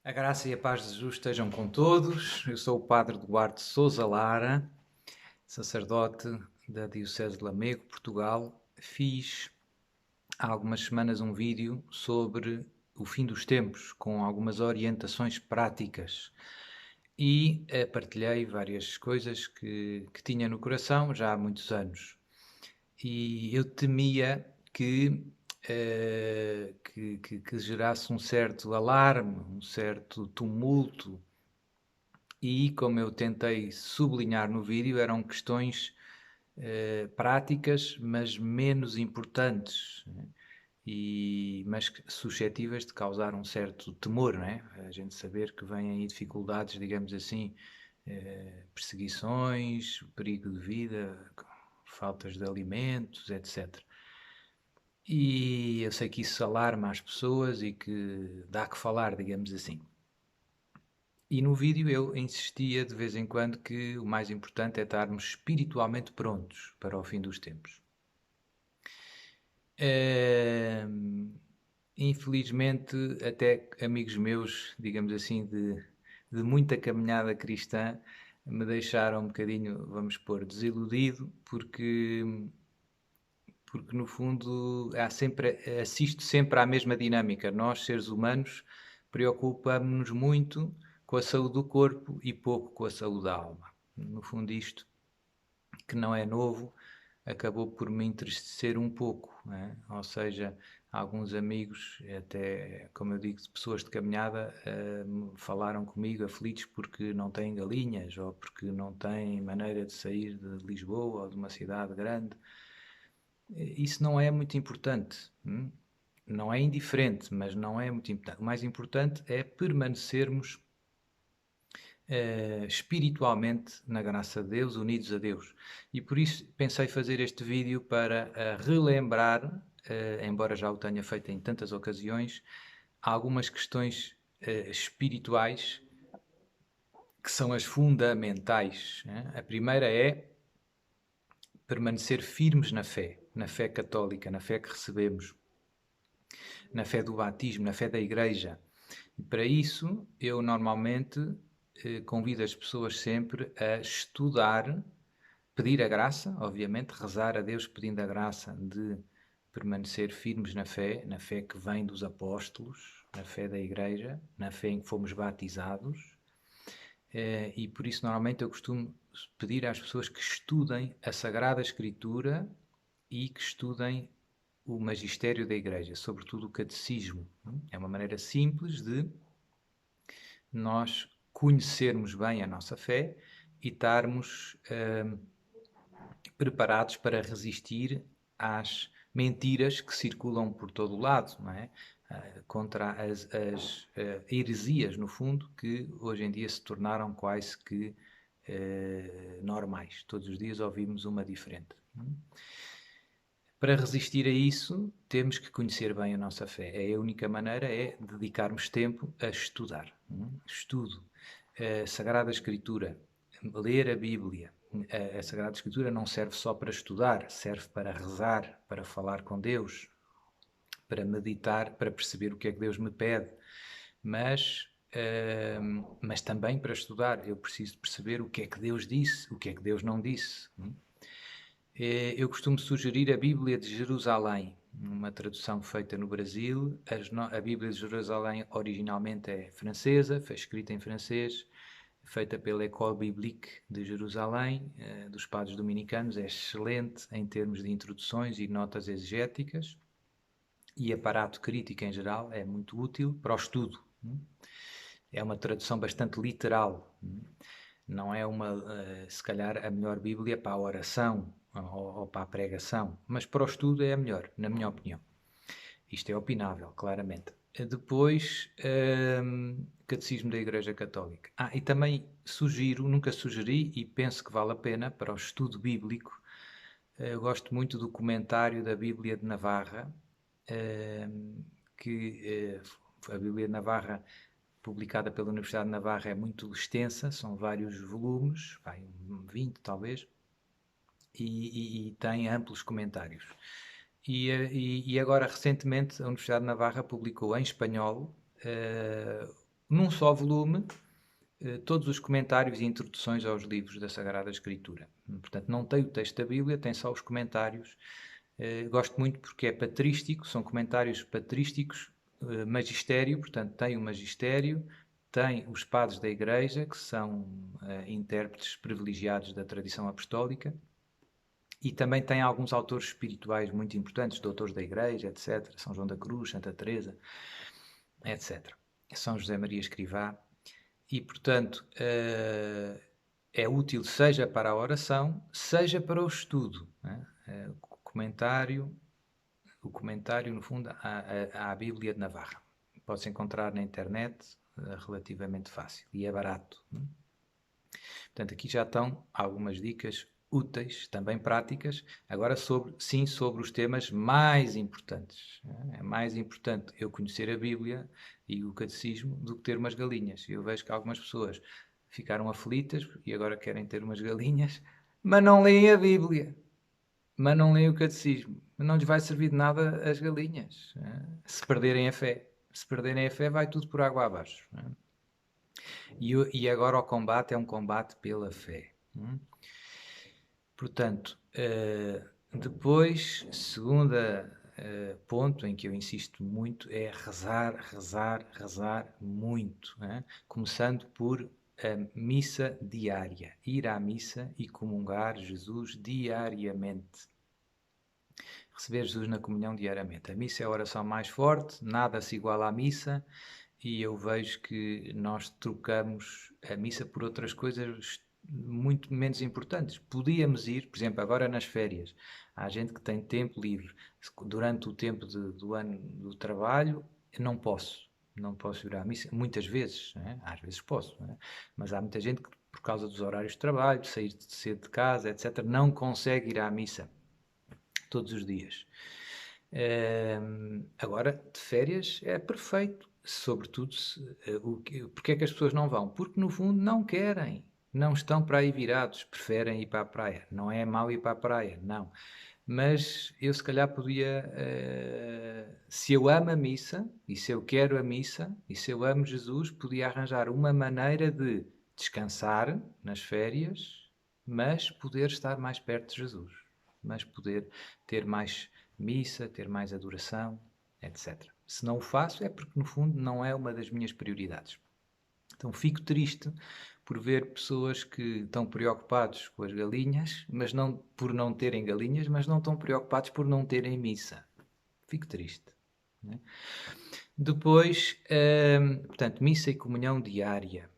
A graça e a paz de Jesus estejam com todos. Eu sou o Padre Duarte Sousa Lara, sacerdote da Diocese de Lamego, Portugal. Fiz há algumas semanas um vídeo sobre o fim dos tempos, com algumas orientações práticas. E partilhei várias coisas que tinha no coração já há muitos anos. E eu temia que gerasse um certo alarme, um certo tumulto. E, como eu tentei sublinhar no vídeo, eram questões práticas, mas menos importantes, né? Mas suscetíveis de causar um certo temor, não é? A gente saber que vêm aí dificuldades, digamos assim, perseguições, perigo de vida, faltas de alimentos, etc. E eu sei que isso alarma as pessoas e que dá que falar, digamos assim. E no vídeo eu insistia de vez em quando que o mais importante é estarmos espiritualmente prontos para o fim dos tempos. Infelizmente, até amigos meus, digamos assim, de muita caminhada cristã, me deixaram um bocadinho, vamos pôr, desiludido, porque no fundo assisto sempre à mesma dinâmica. Nós, seres humanos, preocupamos-nos muito com a saúde do corpo e pouco com a saúde da alma. No fundo, isto, que não é novo, acabou por me entristecer um pouco, não é? Ou seja, alguns amigos, até, como eu digo, de pessoas de caminhada, falaram comigo aflitos porque não têm galinhas ou porque não têm maneira de sair de Lisboa ou de uma cidade grande. Isso não é muito importante. Não é indiferente, mas não é muito importante. O mais importante é permanecermos espiritualmente na graça de Deus, unidos a Deus. E por isso pensei fazer este vídeo para relembrar, embora já o tenha feito em tantas ocasiões, algumas questões espirituais que são as fundamentais, né? A primeira é permanecer firmes na fé católica, na fé que recebemos, na fé do batismo, na fé da Igreja. E para isso, eu normalmente convido as pessoas sempre a estudar, pedir a graça, obviamente, rezar a Deus pedindo a graça de permanecer firmes na fé que vem dos apóstolos, na fé da Igreja, na fé em que fomos batizados. E por isso, normalmente, eu costumo pedir às pessoas que estudem a Sagrada Escritura e que estudem o magistério da Igreja, sobretudo o catecismo. É uma maneira simples de nós conhecermos bem a nossa fé e estarmos preparados para resistir às mentiras que circulam por todo o lado, não é? Contra as heresias, no fundo, que hoje em dia se tornaram quase que normais. Todos os dias ouvimos uma diferente. Para resistir a isso, temos que conhecer bem a nossa fé. A única maneira é dedicarmos tempo a estudar. Estudo. A Sagrada Escritura. Ler a Bíblia. A Sagrada Escritura não serve só para estudar, serve para rezar, para falar com Deus, para meditar, para perceber o que é que Deus me pede. Mas também para estudar. Eu preciso perceber o que é que Deus disse, o que é que Deus não disse. Eu costumo sugerir a Bíblia de Jerusalém, uma tradução feita no Brasil. A Bíblia de Jerusalém originalmente é francesa, foi escrita em francês, feita pela École Biblique de Jerusalém, dos padres dominicanos. É excelente em termos de introduções e notas exegéticas e aparato crítico em geral, é muito útil para o estudo. É uma tradução bastante literal. Não é se calhar, a melhor Bíblia para a oração ou para a pregação, mas para o estudo é a melhor, na minha opinião. Isto é opinável, claramente. Depois, Catecismo da Igreja Católica. E também sugiro, nunca sugeri e penso que vale a pena para o estudo bíblico. Eu gosto muito do comentário da Bíblia de Navarra, a Bíblia de Navarra, publicada pela Universidade de Navarra, é muito extensa, são vários volumes, 20 talvez, e tem amplos comentários. E agora, recentemente, a Universidade de Navarra publicou em espanhol num só volume, todos os comentários e introduções aos livros da Sagrada Escritura. Portanto, não tem o texto da Bíblia, tem só os comentários. Gosto muito porque é patrístico, são comentários patrísticos, magistério, portanto, tem o magistério, tem os padres da Igreja, que são intérpretes privilegiados da tradição apostólica, e também tem alguns autores espirituais muito importantes, doutores da Igreja, etc. São João da Cruz, Santa Teresa, etc. São José Maria Escrivá. E, portanto, é útil seja para a oração, seja para o estudo. Né? O comentário, no fundo, à Bíblia de Navarra. Pode-se encontrar na internet, relativamente fácil, e é barato. Né? Portanto, aqui já estão algumas dicas úteis, também práticas, agora sobre os temas mais importantes. É mais importante eu conhecer a Bíblia e o catecismo do que ter umas galinhas. Eu vejo que algumas pessoas ficaram aflitas e agora querem ter umas galinhas, mas não leem a Bíblia, mas não leem o catecismo. Não lhes vai servir de nada as galinhas, se perderem a fé. Se perderem a fé, vai tudo por água abaixo. E agora o combate é um combate pela fé. Portanto, depois, segunda ponto em que eu insisto muito é rezar, rezar, rezar muito. Começando por a missa diária. Ir à missa e comungar Jesus diariamente. Receber Jesus na comunhão diariamente. A missa é a oração mais forte, nada se iguala à missa, e eu vejo que nós trocamos a missa por outras coisas muito menos importantes. Podíamos ir, por exemplo, agora nas férias. Há gente que tem tempo livre. Durante o tempo do ano do trabalho, eu não posso. Não posso ir à missa. Muitas vezes, às vezes posso. Mas há muita gente que, por causa dos horários de trabalho, de sair cedo de casa, etc., não consegue ir à missa todos os dias. Agora, de férias, é perfeito. Sobretudo, porque é que as pessoas não vão? Porque, no fundo, não querem. Não estão para aí virados. Preferem ir para a praia. Não é mau ir para a praia, não. Mas eu, se calhar, podia... se eu amo a missa, e se eu quero a missa, e se eu amo Jesus, podia arranjar uma maneira de descansar nas férias, mas poder estar mais perto de Jesus. Mas poder ter mais missa, ter mais adoração, etc. Se não o faço é porque, no fundo, não é uma das minhas prioridades. Então fico triste por ver pessoas que estão preocupados com as galinhas, mas não por não terem galinhas, mas não estão preocupados por não terem missa. Fico triste. Né? Depois, portanto, missa e comunhão diária.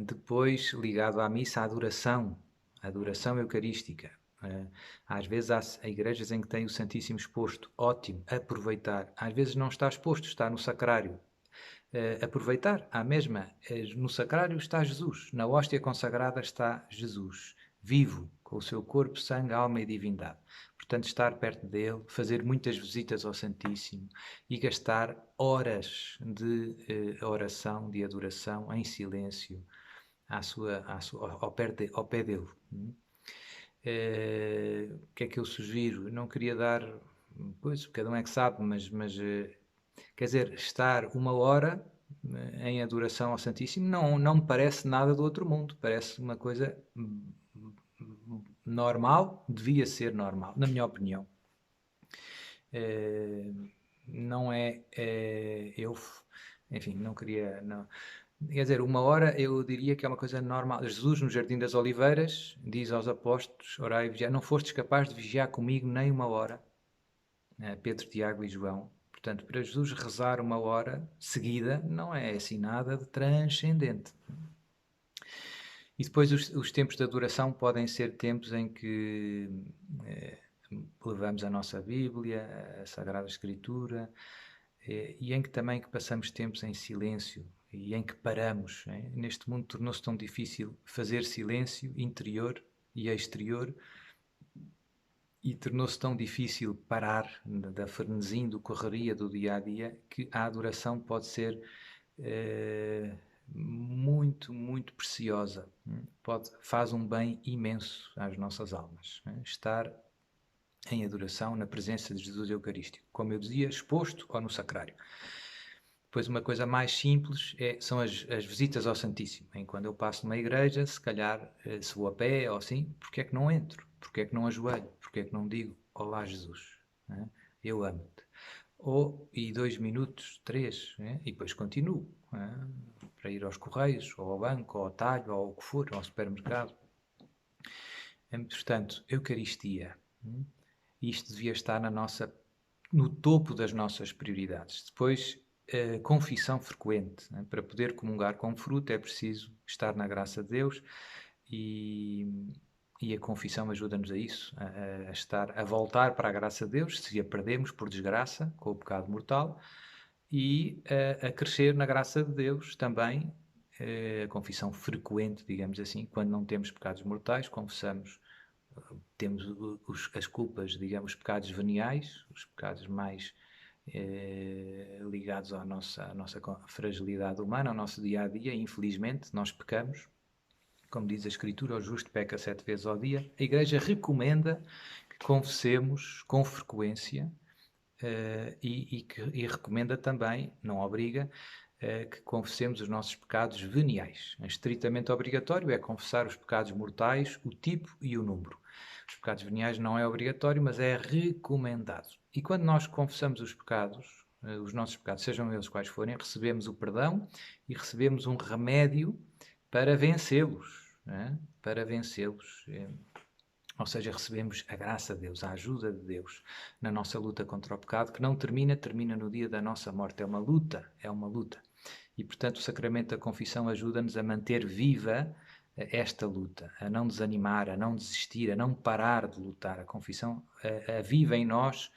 Depois, ligado à missa, a adoração eucarística. Às vezes há igrejas em que tem o Santíssimo exposto, ótimo, aproveitar. Às vezes não está exposto, está no sacrário. Aproveitar, à mesma, no sacrário está Jesus, na hóstia consagrada está Jesus, vivo, com o seu corpo, sangue, alma e divindade. Portanto, estar perto dele, fazer muitas visitas ao Santíssimo e gastar horas de oração, de adoração, em silêncio, ao pé dele. O que é que eu sugiro? Eu não queria dar, pois, cada um é que sabe, mas quer dizer, estar uma hora em adoração ao Santíssimo não me parece nada do outro mundo, parece uma coisa normal, devia ser normal, na minha opinião. Não é, enfim, não queria, não. Quer dizer, uma hora eu diria que é uma coisa normal. Jesus, no Jardim das Oliveiras, diz aos apóstolos, orai e vigiai, não fostes capazes de vigiar comigo nem uma hora. Pedro, Tiago e João. Portanto, para Jesus rezar uma hora seguida não é assim nada de transcendente. E depois os tempos de adoração podem ser tempos em que levamos a nossa Bíblia, a Sagrada Escritura, e em que também que passamos tempos em silêncio e em que paramos. Neste mundo tornou-se tão difícil fazer silêncio interior e exterior, e tornou-se tão difícil parar da frenesim, do correria do dia-a-dia, que a adoração pode ser muito, muito preciosa. Faz um bem imenso às nossas almas. Estar em adoração na presença de Jesus Eucarístico. Como eu dizia, exposto ou no sacrário. Depois uma coisa mais simples são as visitas ao Santíssimo. Quando eu passo numa igreja, se calhar, se vou a pé ou assim, porque é que não entro? Porque é que não ajoelho? Porque é que não digo, olá Jesus, né? Eu amo-te. E 2 minutos, 3, né? E depois continuo, né? Para ir aos correios, ou ao banco, ou ao talho, ou ao que for, ou ao supermercado. Portanto, Eucaristia, isto devia estar no topo das nossas prioridades. Depois, confissão frequente, né? Para poder comungar com fruto é preciso estar na graça de Deus e a confissão ajuda-nos a isso, a voltar para a graça de Deus, se a perdemos por desgraça, com o pecado mortal, e a crescer na graça de Deus também, a confissão frequente, digamos assim, quando não temos pecados mortais, confessamos, temos as culpas, digamos, os pecados veniais, os pecados mais ligados à nossa fragilidade humana, ao nosso dia-a-dia. Infelizmente, nós pecamos. Como diz a Escritura, o justo peca 7 vezes ao dia. A Igreja recomenda que confessemos com frequência e recomenda também, não obriga, que confessemos os nossos pecados veniais. Estritamente obrigatório é confessar os pecados mortais, o tipo e o número. Os pecados veniais não é obrigatório, mas é recomendado. E quando nós confessamos os pecados, os nossos pecados, sejam eles quais forem, recebemos o perdão e recebemos um remédio para vencê-los, né? Para vencê-los. Ou seja, recebemos a graça de Deus, a ajuda de Deus na nossa luta contra o pecado, que não termina no dia da nossa morte. É uma luta, é uma luta. E, portanto, o sacramento da confissão ajuda-nos a manter viva esta luta, a não desanimar, a não desistir, a não parar de lutar. A confissão aviva em nós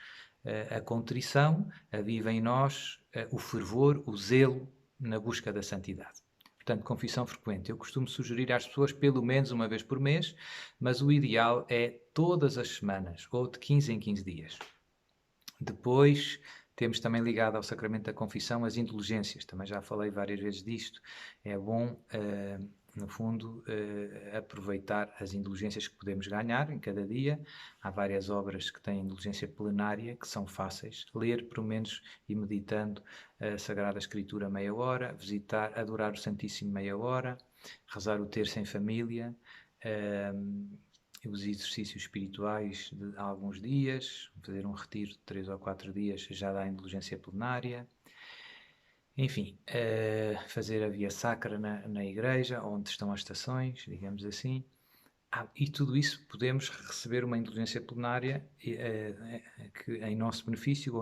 a contrição, aviva em nós o fervor, o zelo na busca da santidade. Portanto, confissão frequente. Eu costumo sugerir às pessoas pelo menos uma vez por mês, mas o ideal é todas as semanas, ou de 15 em 15 dias. Depois, temos também ligado ao sacramento da confissão as indulgências. Também já falei várias vezes disto. É bom, no fundo, aproveitar as indulgências que podemos ganhar em cada dia. Há várias obras que têm indulgência plenária, que são fáceis. Ler, pelo menos, e meditando a Sagrada Escritura meia hora, visitar, adorar o Santíssimo meia hora, rezar o terço em família, os exercícios espirituais de alguns dias, fazer um retiro de 3 ou 4 dias já dá indulgência plenária. Enfim, fazer a via sacra na igreja, onde estão as estações, digamos assim. E tudo isso podemos receber uma indulgência plenária que, em nosso benefício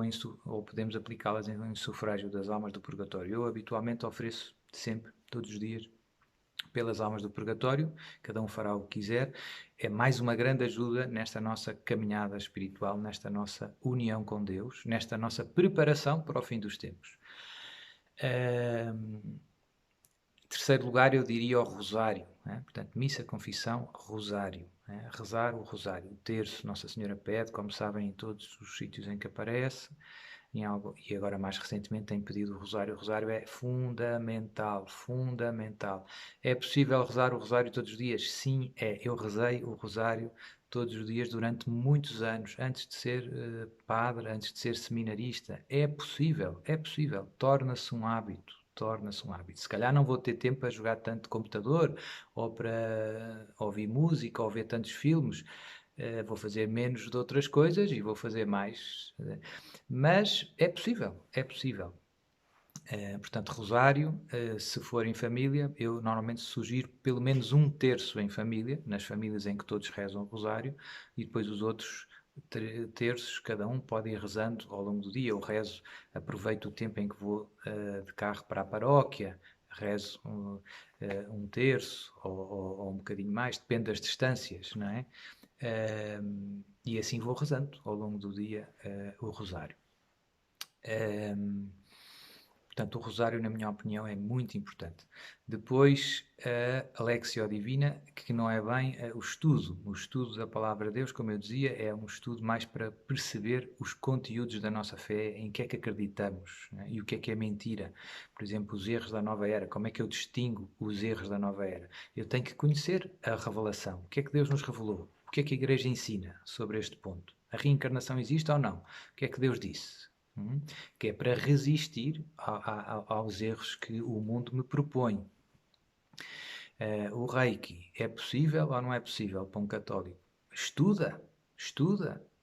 ou podemos aplicá-las em sufrágio das almas do purgatório. Eu habitualmente ofereço sempre, todos os dias, pelas almas do purgatório, cada um fará o que quiser. É mais uma grande ajuda nesta nossa caminhada espiritual, nesta nossa união com Deus, nesta nossa preparação para o fim dos tempos. Em terceiro lugar, eu diria o rosário, né? Portanto, missa, confissão, rosário, né? Rezar o rosário. O terço, Nossa Senhora pede, como sabem, em todos os sítios em que aparece, e agora mais recentemente tem pedido o rosário. O rosário é fundamental, fundamental. É possível rezar o rosário todos os dias? Sim, é. Eu rezei o rosário todos os dias durante muitos anos, antes de ser padre, antes de ser seminarista. É possível, é possível. Torna-se um hábito. Torna-se um hábito. Se calhar não vou ter tempo para jogar tanto computador, ou para ouvir música, ou ver tantos filmes. Vou fazer menos de outras coisas e vou fazer mais. Mas é possível, é possível. Portanto, rosário, se for em família, eu normalmente sugiro pelo menos um terço em família, nas famílias em que todos rezam o rosário, e depois os outros terços, cada um pode ir rezando ao longo do dia. Eu rezo, aproveito o tempo em que vou de carro para a paróquia, rezo um terço ou um bocadinho mais, depende das distâncias, não é? E assim vou rezando ao longo do dia o rosário. Portanto, o rosário, na minha opinião, é muito importante. Depois, a Lectio Divina, que não é bem o estudo da Palavra de Deus, como eu dizia, é um estudo mais para perceber os conteúdos da nossa fé, em que é que acreditamos, né? E o que é mentira. Por exemplo, os erros da nova era. Como é que eu distingo os erros da nova era? Eu tenho que conhecer a revelação. O que é que Deus nos revelou? O que é que a Igreja ensina sobre este ponto? A reencarnação existe ou não? O que é que Deus disse? que é para resistir aos erros que o mundo me propõe. O Reiki é possível ou não é possível para um católico? Estuda,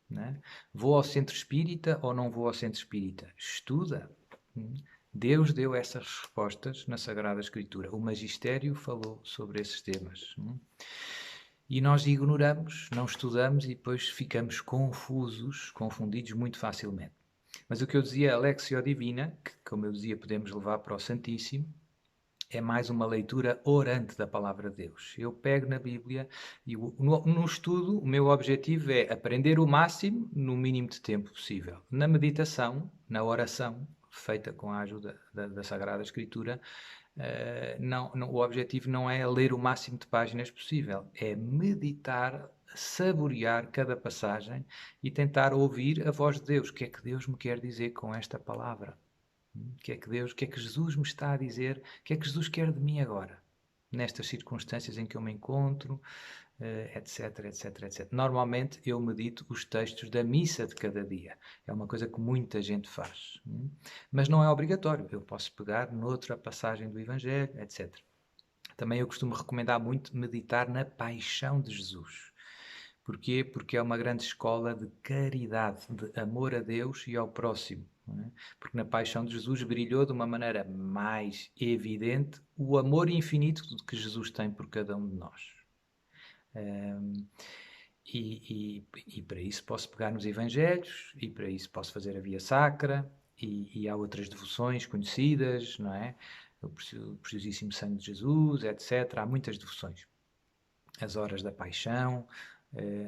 né? Vou ao centro espírita ou não vou ao centro espírita? Estuda. Deus deu essas respostas na Sagrada Escritura. O Magistério falou sobre esses temas. E nós ignoramos, não estudamos e depois ficamos confundidos muito facilmente. Mas o que eu dizia, a Lectio Divina, que, como eu dizia, podemos levar para o Santíssimo, é mais uma leitura orante da Palavra de Deus. Eu pego na Bíblia e no estudo o meu objetivo é aprender o máximo no mínimo de tempo possível. Na meditação, na oração, feita com a ajuda da Sagrada Escritura, o objetivo não é ler o máximo de páginas possível, é meditar, saborear cada passagem e tentar ouvir a voz de Deus. O que é que Deus me quer dizer com esta palavra? O que é que Jesus me está a dizer? O que é que Jesus quer de mim agora? Nestas circunstâncias em que eu me encontro, etc, etc, etc. Normalmente eu medito os textos da missa de cada dia. É uma coisa que muita gente faz. Mas não é obrigatório. Eu posso pegar noutra passagem do Evangelho, etc. Também eu costumo recomendar muito meditar na paixão de Jesus. Porquê? Porque é uma grande escola de caridade, de amor a Deus e ao próximo. Não é? Porque na paixão de Jesus brilhou de uma maneira mais evidente o amor infinito que Jesus tem por cada um de nós. E para isso posso pegar nos Evangelhos, e para isso posso fazer a Via Sacra, e há outras devoções conhecidas, não é? O Preciosíssimo Sangue de Jesus, etc. Há muitas devoções. As horas da paixão,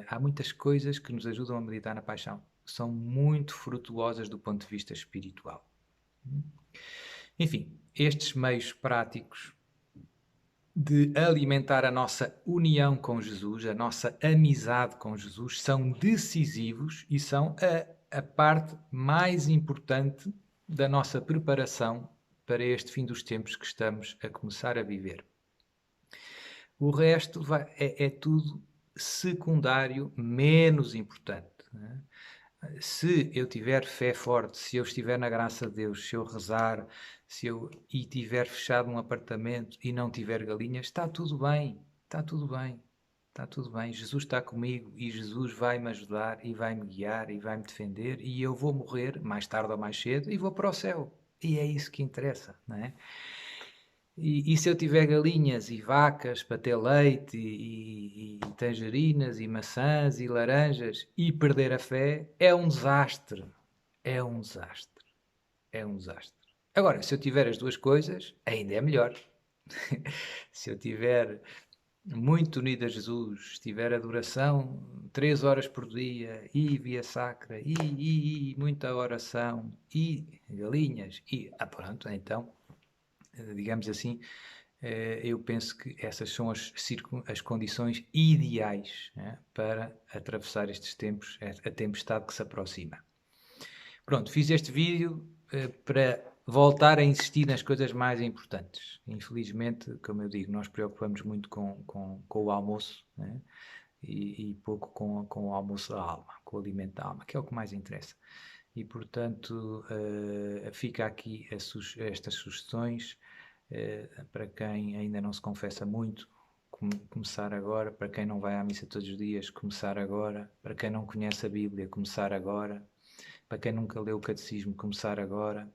há muitas coisas que nos ajudam a meditar na paixão. São muito frutuosas do ponto de vista espiritual. Enfim, estes meios práticos de alimentar a nossa união com Jesus, a nossa amizade com Jesus, são decisivos e são a parte mais importante da nossa preparação para este fim dos tempos que estamos a começar a viver. O resto é tudo secundário, menos importante. Né? Se eu tiver fé forte, se eu estiver na graça de Deus, se eu rezar, e tiver fechado um apartamento e não tiver galinhas, está tudo bem, está tudo bem, está tudo bem. Jesus está comigo e Jesus vai-me ajudar e vai-me guiar e vai-me defender e eu vou morrer, mais tarde ou mais cedo, e vou para o céu. E é isso que interessa, não é? E se eu tiver galinhas e vacas para ter leite e tangerinas e maçãs e laranjas e perder a fé, é um desastre. É um desastre. É um desastre. Agora, se eu tiver as duas coisas, ainda é melhor. Se eu tiver muito unido a Jesus, tiver adoração 3 horas por dia e via sacra e muita oração e galinhas e pronto, então digamos assim, eu penso que essas são as condições ideais, né, para atravessar estes tempos, a tempestade que se aproxima. Pronto, fiz este vídeo para voltar a insistir nas coisas mais importantes. Infelizmente, como eu digo, nós preocupamos muito com o almoço, né, e pouco com o almoço da alma, com o alimento da alma, que é o que mais interessa. E, portanto, fica aqui estas sugestões. Para quem ainda não se confessa muito, começar agora. Para quem não vai à missa todos os dias, começar agora. Para quem não conhece a Bíblia, começar agora. Para quem nunca leu o Catecismo, começar agora.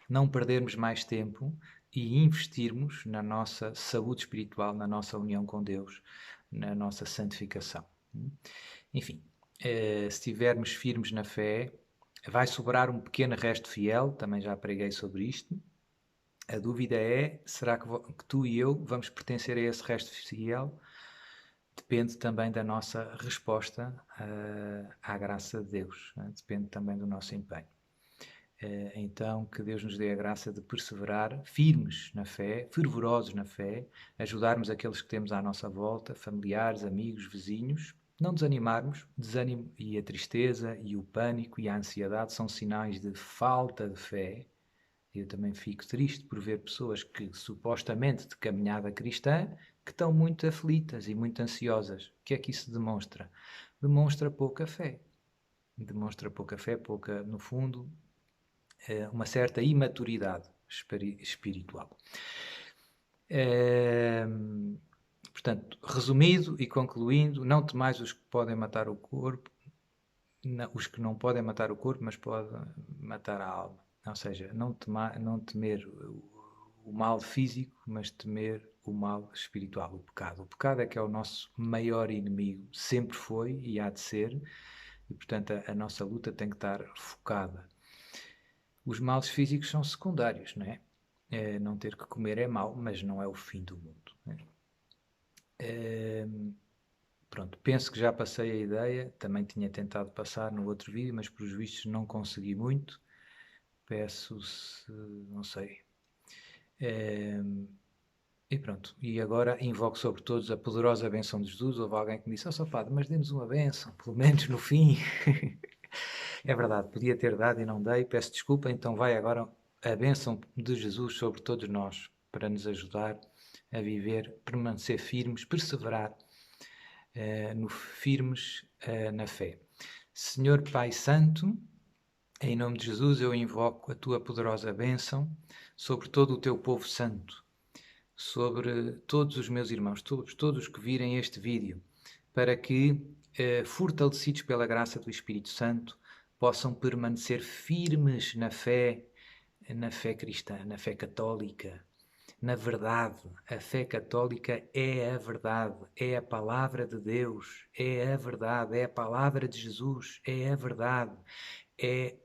Não perdermos mais tempo e investirmos na nossa saúde espiritual, na nossa união com Deus, na nossa santificação. Enfim, se estivermos firmes na fé, vai sobrar um pequeno resto fiel, também já preguei sobre isto. A dúvida é, será que tu e eu vamos pertencer a esse resto fiel? Depende também da nossa resposta à graça de Deus, né? Depende também do nosso empenho. Então, que Deus nos dê a graça de perseverar firmes na fé, fervorosos na fé, ajudarmos aqueles que temos à nossa volta, familiares, amigos, vizinhos, não desanimarmos. Desânimo e a tristeza e o pânico e a ansiedade são sinais de falta de fé. Eu também fico triste por ver pessoas que, supostamente de caminhada cristã, que estão muito aflitas e muito ansiosas. O que é que isso demonstra? Demonstra pouca fé. demonstra pouca fé, no fundo, uma certa imaturidade espiritual. Portanto, resumido e concluindo, não temais os que podem matar o corpo, os que não podem matar o corpo, mas podem matar a alma. Ou seja, não temer o mal físico, mas temer o mal espiritual, o pecado. O pecado é que é o nosso maior inimigo, sempre foi e há de ser, e portanto a nossa luta tem que estar focada. Os males físicos são secundários, não é? Não ter que comer é mau, mas não é o fim do mundo. Não é? Pronto, penso que já passei a ideia, também tinha tentado passar no outro vídeo, mas pelos vistos não consegui muito. Peço-se, não sei. E pronto, e agora invoco sobre todos a poderosa bênção de Jesus. Houve alguém que me disse, Sr. Padre, mas dê-nos uma bênção, pelo menos no fim. É verdade, podia ter dado e não dei, peço desculpa, então vai agora a bênção de Jesus sobre todos nós, para nos ajudar a viver, permanecer firmes, perseverar firmes na fé. Senhor Pai Santo, em nome de Jesus eu invoco a tua poderosa bênção sobre todo o teu povo santo, sobre todos os meus irmãos, todos os que virem este vídeo, para que, fortalecidos pela graça do Espírito Santo, possam permanecer firmes na fé cristã, na fé católica, na verdade. A fé católica é a verdade, é a palavra de Deus, é a verdade, é a palavra de Jesus, é a verdade, é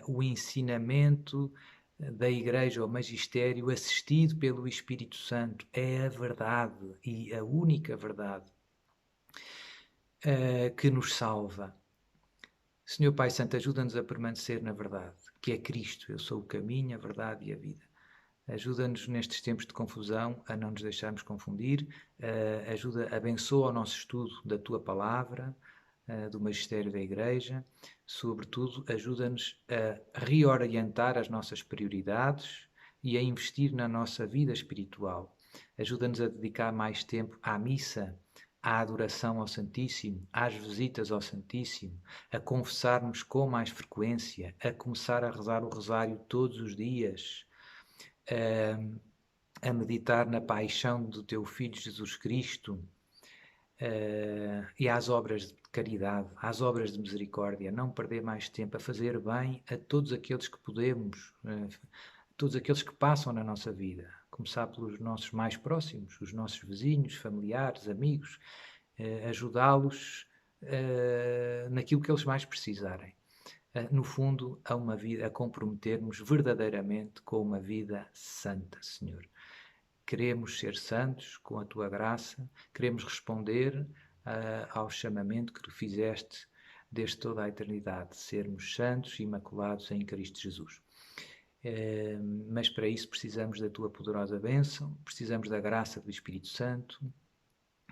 o ensinamento da Igreja, o magistério assistido pelo Espírito Santo, é a verdade e a única verdade que nos salva. Senhor Pai Santo, ajuda-nos a permanecer na verdade, que é Cristo. Eu sou o caminho, a verdade e a vida. Ajuda-nos nestes tempos de confusão a não nos deixarmos confundir, abençoa o nosso estudo da Tua Palavra, do Magistério da Igreja, sobretudo ajuda-nos a reorientar as nossas prioridades e a investir na nossa vida espiritual. Ajuda-nos a dedicar mais tempo à missa, à adoração ao Santíssimo, às visitas ao Santíssimo, a confessarmos com mais frequência, a começar a rezar o rosário todos os dias, a meditar na paixão do teu Filho Jesus Cristo e às obras de caridade, às obras de misericórdia, não perder mais tempo a fazer bem a todos aqueles que podemos, todos aqueles que passam na nossa vida, começar pelos nossos mais próximos, os nossos vizinhos, familiares, amigos, ajudá-los naquilo que eles mais precisarem. No fundo, a comprometermos verdadeiramente com uma vida santa, Senhor. Queremos ser santos com a Tua graça, queremos responder ao chamamento que Tu fizeste desde toda a eternidade, sermos santos e imaculados em Cristo Jesus. Mas para isso precisamos da Tua poderosa bênção, precisamos da graça do Espírito Santo,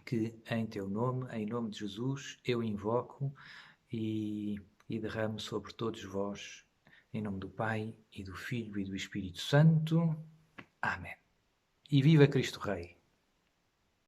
que em Teu nome, em nome de Jesus, eu invoco e derramo sobre todos vós, em nome do Pai, e do Filho, e do Espírito Santo. Amém. E viva Cristo Rei!